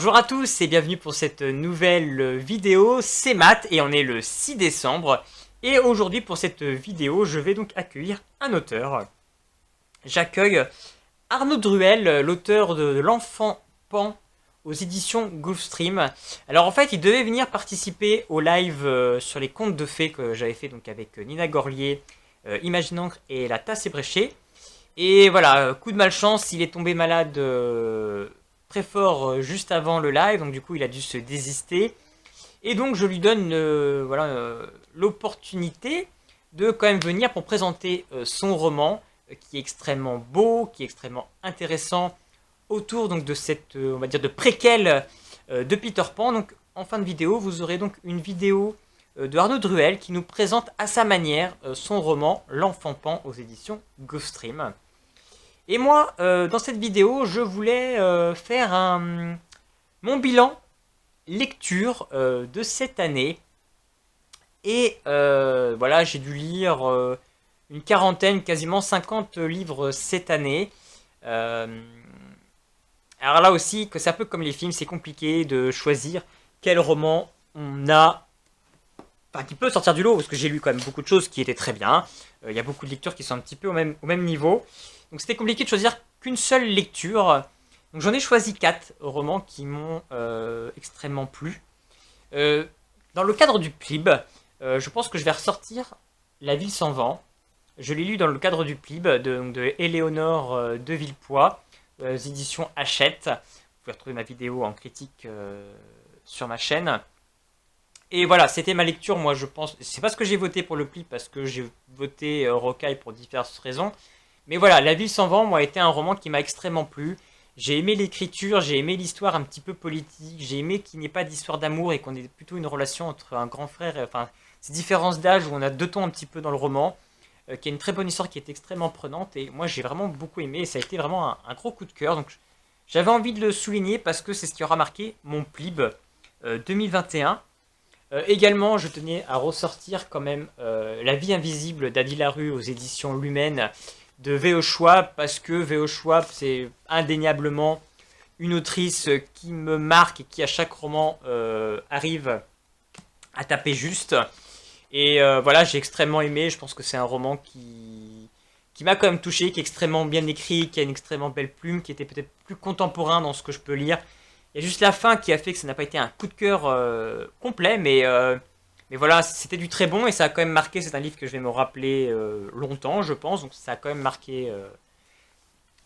Bonjour à tous et bienvenue pour cette nouvelle vidéo, c'est Matt et on est le 6 décembre. Et aujourd'hui pour cette vidéo, je vais donc accueillir un auteur. J'accueille Arnaud Druel, l'auteur de L'Enfant Pan aux éditions Gulfstream. Alors en fait, il devait venir participer au live sur les contes de fées que j'avais fait donc avec Nina Gorlier, Imagine Encre et La Tasse Ébréchée. Et voilà, coup de malchance, il est tombé malade très fort juste avant le live, donc du coup il a dû se désister. Et donc je lui donne l'opportunité de quand même venir pour présenter son roman, qui est extrêmement beau, qui est extrêmement intéressant, autour donc de cette, on va dire, de préquelle de Peter Pan. Donc en fin de vidéo, vous aurez donc une vidéo de Arnaud Druel qui nous présente à sa manière son roman L'Enfant Pan aux éditions Gulfstream. Et moi, dans cette vidéo, je voulais faire mon bilan lecture de cette année. Et voilà, j'ai dû lire une quarantaine, quasiment 50 livres cette année. Alors là aussi, que c'est un peu comme les films, c'est compliqué de choisir quel roman on a, enfin, qui peut sortir du lot, parce que j'ai lu quand même beaucoup de choses qui étaient très bien. Il y a beaucoup de lectures qui sont un petit peu au même niveau. Donc c'était compliqué de choisir qu'une seule lecture. Donc j'en ai choisi 4 romans qui m'ont extrêmement plu. Dans le cadre du PLIB, je pense que je vais ressortir La Ville sans vent. Je l'ai lu dans le cadre du PLIB de Éléonore de Villepoix, aux éditions Hachette. Vous pouvez retrouver ma vidéo en critique sur ma chaîne. Et voilà, c'était ma lecture, moi je pense. C'est pas ce que j'ai voté pour le PLIB, parce que j'ai voté Rocaille pour diverses raisons. Mais voilà, La Ville sans vent, moi, a été un roman qui m'a extrêmement plu. J'ai aimé l'écriture, j'ai aimé l'histoire un petit peu politique, j'ai aimé qu'il n'y ait pas d'histoire d'amour et qu'on ait plutôt une relation entre un grand frère, enfin, ces différences d'âge où on a deux tons un petit peu dans le roman, qui a une très bonne histoire qui est extrêmement prenante, et moi j'ai vraiment beaucoup aimé, et ça a été vraiment un gros coup de cœur, donc j'avais envie de le souligner parce que c'est ce qui aura marqué mon PLIB 2021. Également, je tenais à ressortir quand même La vie invisible d'Adi Larue aux éditions Lumen, de V.E. Schwab, parce que V.E. Schwab, c'est indéniablement une autrice qui me marque et qui à chaque roman arrive à taper juste. Et voilà, j'ai extrêmement aimé, je pense que c'est un roman qui m'a quand même touché, qui est extrêmement bien écrit, qui a une extrêmement belle plume, qui était peut-être plus contemporain dans ce que je peux lire. Il y a juste la fin qui a fait que ça n'a pas été un coup de cœur complet, mais voilà, c'était du très bon et ça a quand même marqué. C'est un livre que je vais me rappeler longtemps, je pense. Donc ça a quand même marqué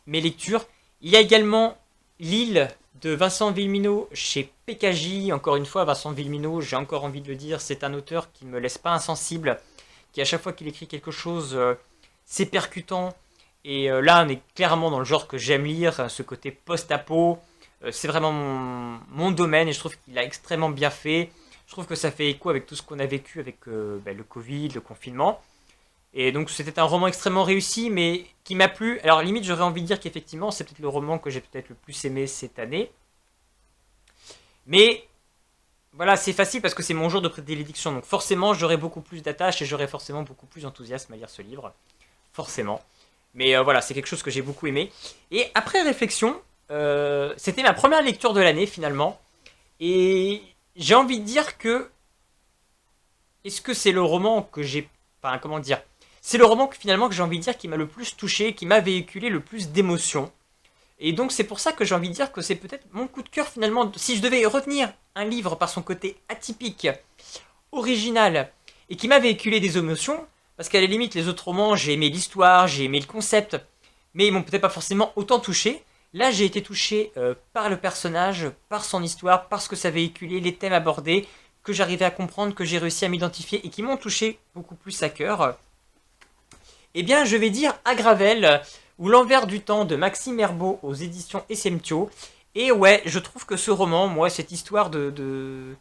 mes lectures. Il y a également L'île de Vincent Villeminot chez PKJ. Encore une fois, Vincent Villeminot, j'ai encore envie de le dire, c'est un auteur qui ne me laisse pas insensible, qui à chaque fois qu'il écrit quelque chose, c'est percutant. Et là, on est clairement dans le genre que j'aime lire, ce côté post-apo. C'est vraiment mon domaine et je trouve qu'il a extrêmement bien fait. Je trouve que ça fait écho avec tout ce qu'on a vécu avec le Covid, le confinement. Et donc c'était un roman extrêmement réussi, mais qui m'a plu. Alors limite, j'aurais envie de dire qu'effectivement, c'est peut-être le roman que j'ai peut-être le plus aimé cette année. Mais voilà, c'est facile parce que c'est mon jour de prédilection. Donc forcément, j'aurai beaucoup plus d'attache et j'aurai forcément beaucoup plus d'enthousiasme à lire ce livre. Forcément. Mais voilà, c'est quelque chose que j'ai beaucoup aimé. Et après réflexion, c'était ma première lecture de l'année finalement. Et j'ai envie de dire que... Est-ce que c'est le roman que j'ai... Enfin, comment dire? C'est le roman que finalement que j'ai envie de dire qui m'a le plus touché, qui m'a véhiculé le plus d'émotions. Et donc c'est pour ça que j'ai envie de dire que c'est peut-être mon coup de cœur finalement. Si je devais retenir un livre par son côté atypique, original, et qui m'a véhiculé des émotions, parce qu'à la limite les autres romans, j'ai aimé l'histoire, j'ai aimé le concept, mais ils m'ont peut-être pas forcément autant touché. Là j'ai été touché par le personnage, par son histoire, par ce que ça véhiculait, les thèmes abordés, que j'arrivais à comprendre, que j'ai réussi à m'identifier et qui m'ont touché beaucoup plus à cœur. Eh bien, je vais dire Agravel ou L'envers du temps de Maxime Herbeau aux éditions Essemtio. Et ouais, je trouve que ce roman, moi, cette histoire de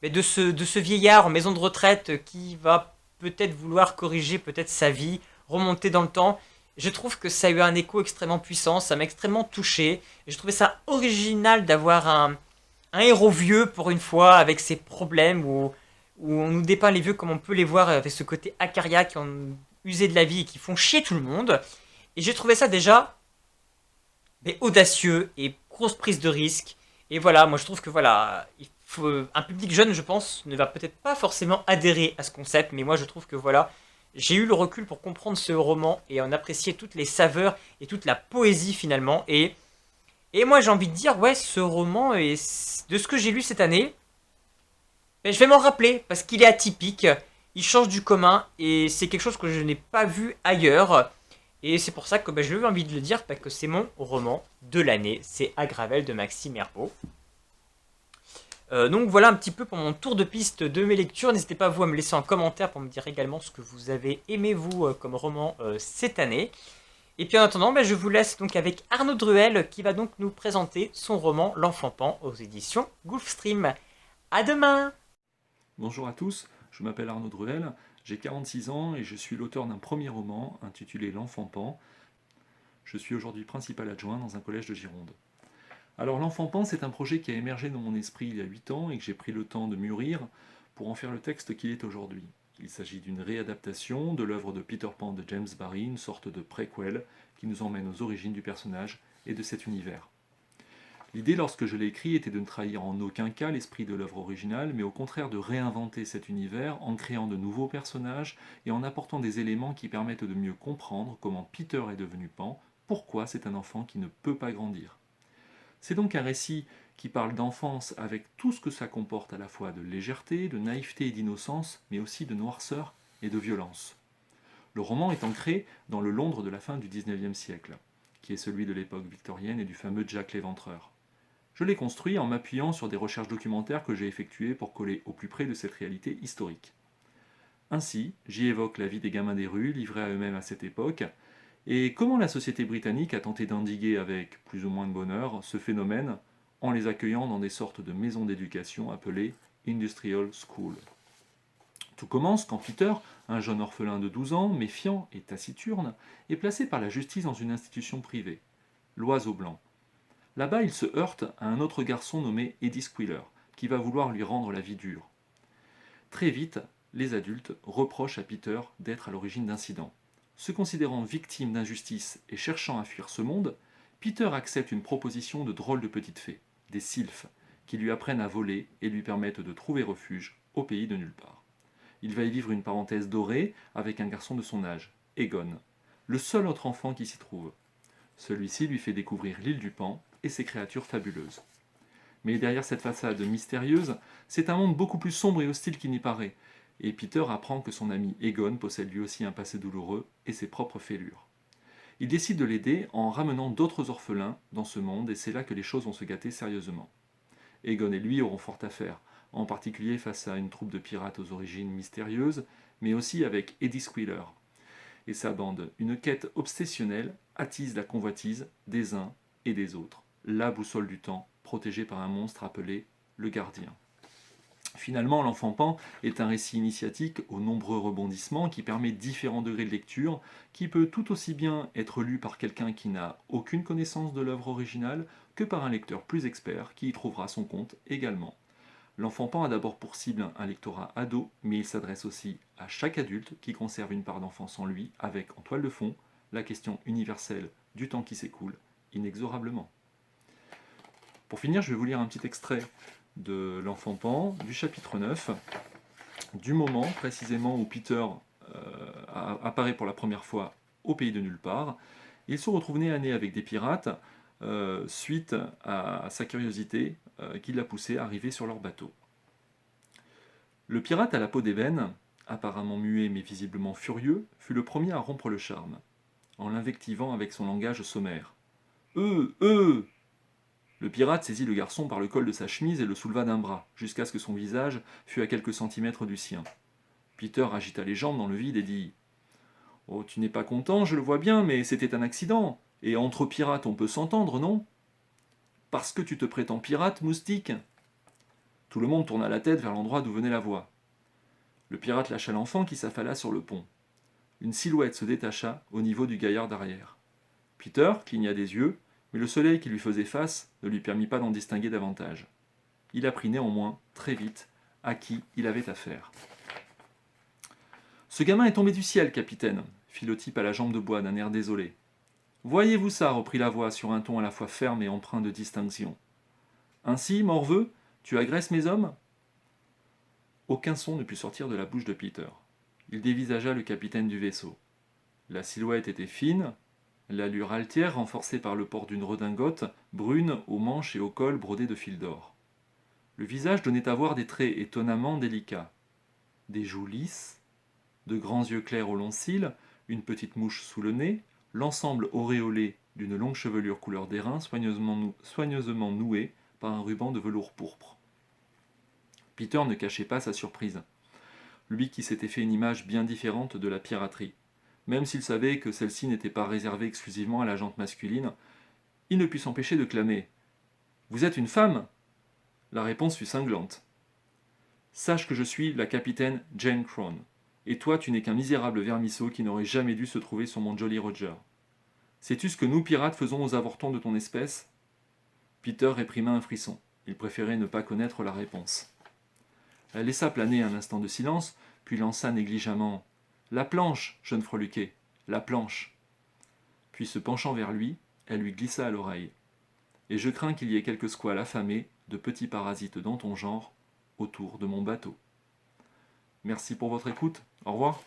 ce vieillard en maison de retraite qui va peut-être vouloir corriger peut-être sa vie, remonter dans le temps, je trouve que ça a eu un écho extrêmement puissant, ça m'a extrêmement touché. Et je trouvais ça original d'avoir un héros vieux pour une fois, avec ses problèmes, où on nous dépeint les vieux comme on peut les voir, avec ce côté acariat qui ont usé de la vie et qui font chier tout le monde. Et j'ai trouvé ça déjà audacieux et grosse prise de risque. Et voilà, moi je trouve que voilà, un public jeune, je pense, ne va peut-être pas forcément adhérer à ce concept, mais moi je trouve que voilà, j'ai eu le recul pour comprendre ce roman et en apprécier toutes les saveurs et toute la poésie finalement. Et moi j'ai envie de dire, ouais, ce roman, de ce que j'ai lu cette année, ben, je vais m'en rappeler parce qu'il est atypique, il change du commun et c'est quelque chose que je n'ai pas vu ailleurs. Et c'est pour ça que ben, j'ai eu envie de le dire parce que c'est mon roman de l'année, c'est Agravel de Maxime Herbeau. Donc voilà un petit peu pour mon tour de piste de mes lectures. N'hésitez pas vous à me laisser en commentaire pour me dire également ce que vous avez aimé vous comme roman cette année. Et puis en attendant, ben, je vous laisse donc avec Arnaud Druel qui va donc nous présenter son roman L'Enfant Pan aux éditions Gulfstream. À demain! Bonjour à tous, je m'appelle Arnaud Druel, j'ai 46 ans et je suis l'auteur d'un premier roman intitulé L'Enfant Pan. Je suis aujourd'hui principal adjoint dans un collège de Gironde. Alors L'Enfant Pan, c'est un projet qui a émergé dans mon esprit il y a 8 ans et que j'ai pris le temps de mûrir pour en faire le texte qu'il est aujourd'hui. Il s'agit d'une réadaptation de l'œuvre de Peter Pan de James Barrie, une sorte de préquel qui nous emmène aux origines du personnage et de cet univers. L'idée, lorsque je l'ai écrit, était de ne trahir en aucun cas l'esprit de l'œuvre originale, mais au contraire de réinventer cet univers en créant de nouveaux personnages et en apportant des éléments qui permettent de mieux comprendre comment Peter est devenu Pan, pourquoi c'est un enfant qui ne peut pas grandir. C'est donc un récit qui parle d'enfance avec tout ce que ça comporte à la fois de légèreté, de naïveté et d'innocence, mais aussi de noirceur et de violence. Le roman est ancré dans le Londres de la fin du XIXe siècle, qui est celui de l'époque victorienne et du fameux Jack l'Éventreur. Je l'ai construit en m'appuyant sur des recherches documentaires que j'ai effectuées pour coller au plus près de cette réalité historique. Ainsi, j'y évoque la vie des gamins des rues, livrés à eux-mêmes à cette époque, et comment la société britannique a tenté d'endiguer avec plus ou moins de bonheur ce phénomène en les accueillant dans des sortes de maisons d'éducation appelées Industrial School. Tout commence quand Peter, un jeune orphelin de 12 ans, méfiant et taciturne, est placé par la justice dans une institution privée, l'Oiseau Blanc. Là-bas, il se heurte à un autre garçon nommé Eddie Squealer, qui va vouloir lui rendre la vie dure. Très vite, les adultes reprochent à Peter d'être à l'origine d'incidents. Se considérant victime d'injustice et cherchant à fuir ce monde, Peter accepte une proposition de drôles de petites fées, des sylphes, qui lui apprennent à voler et lui permettent de trouver refuge au pays de nulle part. Il va y vivre une parenthèse dorée avec un garçon de son âge, Egon, le seul autre enfant qui s'y trouve. Celui-ci lui fait découvrir l'île du Pan et ses créatures fabuleuses. Mais derrière cette façade mystérieuse, c'est un monde beaucoup plus sombre et hostile qu'il n'y paraît, et Peter apprend que son ami Egon possède lui aussi un passé douloureux et ses propres fêlures. Il décide de l'aider en ramenant d'autres orphelins dans ce monde, et c'est là que les choses vont se gâter sérieusement. Egon et lui auront fort à faire, en particulier face à une troupe de pirates aux origines mystérieuses, mais aussi avec Eddie Squealer et sa bande. Une quête obsessionnelle attise la convoitise des uns et des autres. La boussole du temps, protégée par un monstre appelé le Gardien. Finalement, L'Enfant Pan est un récit initiatique aux nombreux rebondissements qui permet différents degrés de lecture, qui peut tout aussi bien être lu par quelqu'un qui n'a aucune connaissance de l'œuvre originale que par un lecteur plus expert qui y trouvera son compte également. L'Enfant Pan a d'abord pour cible un lectorat ado, mais il s'adresse aussi à chaque adulte qui conserve une part d'enfance en lui, avec en toile de fond la question universelle du temps qui s'écoule, inexorablement. Pour finir, je vais vous lire un petit extrait de L'Enfant Pan, du chapitre 9, du moment précisément où Peter apparaît pour la première fois au pays de nulle part. Il se retrouve nez à nez avec des pirates suite à sa curiosité qui l'a poussé à arriver sur leur bateau. Le pirate à la peau d'ébène, apparemment muet mais visiblement furieux, fut le premier à rompre le charme, en l'invectivant avec son langage sommaire. Eux ! Le pirate saisit le garçon par le col de sa chemise et le souleva d'un bras, jusqu'à ce que son visage fût à quelques centimètres du sien. Peter agita les jambes dans le vide et dit « Oh, tu n'es pas content, je le vois bien, mais c'était un accident. Et entre pirates, on peut s'entendre, non ?»« Parce que tu te prétends pirate, moustique ?» Tout le monde tourna la tête vers l'endroit d'où venait la voix. Le pirate lâcha l'enfant qui s'affala sur le pont. Une silhouette se détacha au niveau du gaillard d'arrière. Peter cligna des yeux, mais le soleil qui lui faisait face ne lui permit pas d'en distinguer davantage. Il apprit néanmoins, très vite, à qui il avait affaire. « Ce gamin est tombé du ciel, capitaine, » fit le type à la jambe de bois d'un air désolé. « Voyez-vous ça » reprit la voix sur un ton à la fois ferme et empreint de distinction. Ainsi, morveux, tu agresses mes hommes » Aucun son ne put sortir de la bouche de Peter. Il dévisagea le capitaine du vaisseau. La silhouette était fine, l'allure altière renforcée par le port d'une redingote brune aux manches et au col brodés de fils d'or. Le visage donnait à voir des traits étonnamment délicats. Des joues lisses, de grands yeux clairs aux longs cils, une petite mouche sous le nez, l'ensemble auréolé d'une longue chevelure couleur d'airain soigneusement nouée par un ruban de velours pourpre. Peter ne cachait pas sa surprise, lui qui s'était fait une image bien différente de la piraterie. Même s'il savait que celle-ci n'était pas réservée exclusivement à la gente masculine, il ne put s'empêcher de clamer « Vous êtes une femme ?» La réponse fut cinglante. « Sache que je suis la capitaine Jane Crone, et toi tu n'es qu'un misérable vermisseau qui n'aurait jamais dû se trouver sur mon Jolly Roger. Sais-tu ce que nous pirates faisons aux avortons de ton espèce ?» Peter réprima un frisson. Il préférait ne pas connaître la réponse. Elle laissa planer un instant de silence, puis lança négligemment « La planche, jeune freluquet, la planche !» Puis se penchant vers lui, elle lui glissa à l'oreille. « Et je crains qu'il y ait quelques squales affamés, de petits parasites dans ton genre, autour de mon bateau. » Merci pour votre écoute. Au revoir.